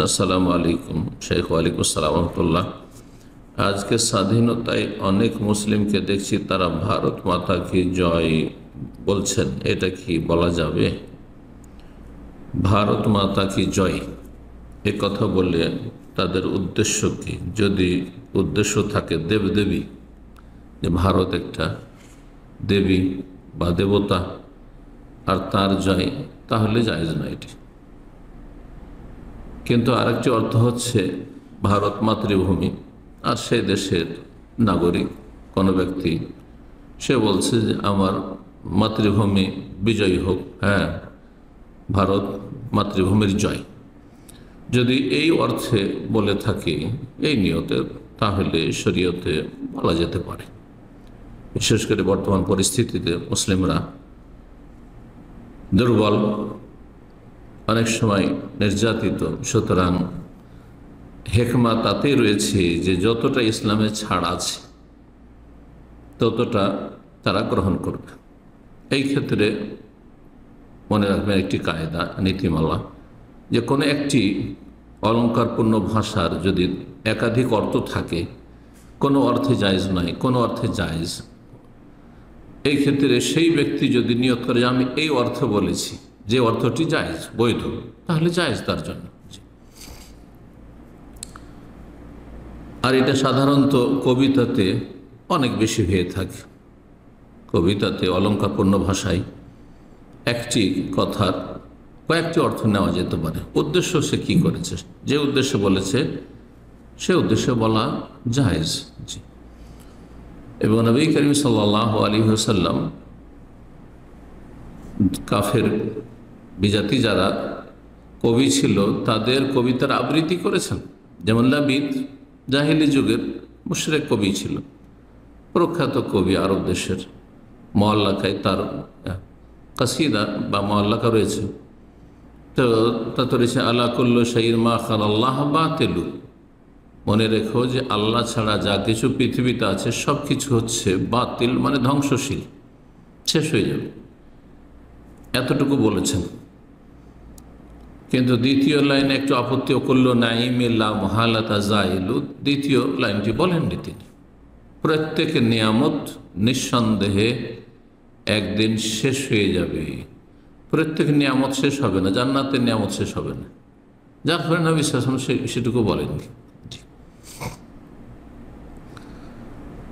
আসসালামু আলাইকুম শেখ। ওয়ালাইকুম আসসালাম রহমতুল্লাহ। আজকে স্বাধীনতায় অনেক মুসলিমকে দেখছি তারা ভারত মাতা কি জয় বলছেন, এটা কি বলা যাবে? ভারত মাতা কি জয় এ কথা বললে তাদের উদ্দেশ্য কি? যদি উদ্দেশ্য থাকে দেবদেবী, যে ভারত একটা দেবী বা দেবতা আর তার জয়, তাহলে জায়েজ না এটি। কিন্তু আরেকটি অর্থ হচ্ছে ভারত মাতৃভূমি, আর সেই দেশের নাগরিক কোনো ব্যক্তি সে বলছে যে আমার মাতৃভূমি বিজয়ী হোক, হ্যাঁ ভারত মাতৃভূমির জয়। যদি এই অর্থে বলে থাকি, এই নিয়তে, তাহলে শরীয়তে বলা যেতে পারে। বিশেষ করে বর্তমান পরিস্থিতিতে মুসলিমরা দুর্বল, অনেক সময় নির্যাতিত, সুতরাং হেকমা তাতেই রয়েছে যে যতটা ইসলামে ছাড় আছে ততটা তারা গ্রহণ করবে। এই ক্ষেত্রে মনে রাখবেন একটি কায়দা, নীতিমালা, যে কোনো একটি অলঙ্কারপূর্ণ ভাষার যদি একাধিক অর্থ থাকে, কোনো অর্থে জায়েজ নয়, কোনো অর্থে জায়েজ। এই ক্ষেত্রে সেই ব্যক্তি যদি নিয়ত করে যে আমি এই অর্থ বলেছি, যে অর্থটি জায়েজ বৈধ, তাহলে জায়েজ তার জন্য। আর এটা সাধারণত কবিতাতে অনেক বেশি হয়ে থাকে। কবিতাতে অলঙ্কারপূর্ণ ভাষায় একটি কথার কয়েকটি অর্থ নেওয়া যেতে পারে। উদ্দেশ্য সে কি করেছে, যে উদ্দেশ্যে বলেছে সে উদ্দেশ্যে বলা জায়েজ। জি। এবং নবী করিম সাল্লাল্লাহু আলাইহি ওয়াসাল্লাম কাফের বিজাতি যারা কবি ছিল তাদের কবিতার আবৃত্তি করেছেন। যেমন লাবিদ জাহিলি যুগের মুশরিক কবি ছিল, প্রখ্যাত কবি, আরব দেশের। মহল্লাকায় তার কাসিদা বা মহল্লাকা রয়েছে। তো তাতে রয়েছে আলা কুল্লু শাইইন মা খালাল্লাহ বাতিলু, মনে রেখো যে আল্লাহ ছাড়া যা কিছু পৃথিবীতে আছে সব কিছু হচ্ছে বাতিল, মানে ধ্বংসশীল, শেষ হয়ে যাবে, এতটুকু বলেছেন। কিন্তু দ্বিতীয় লাইনে একটু আপত্তি করল, নাইমিল্লা মহালাতা জাইলু, দ্বিতীয় লাইনটি বলেননি তিনি। প্রত্যেক নিয়ামত নিঃসন্দেহে একদিন শেষ হয়ে যাবে। প্রত্যেক নিয়ামত শেষ হবে না, জান্নাতের নিয়ামত শেষ হবে না, যার ফলে নবী সাল্লাল্লাহু আলাইহি ওয়াসাল্লাম সেটুকু বলেননি।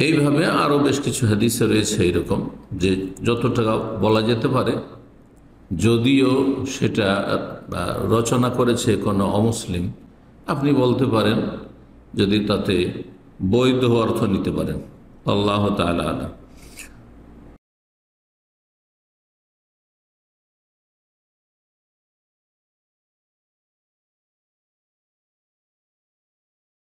এইভাবে আরও বেশ কিছু হাদিসে রয়েছে এরকম, যে যতটা বলা যেতে পারে, যদিও সেটা রচনা করেছে কোনো অমুসলিম, আপনি বলতে পারেন যদি তাতে বৈধ অর্থ নিতে পারেন। আল্লাহ তাআলা আলাম।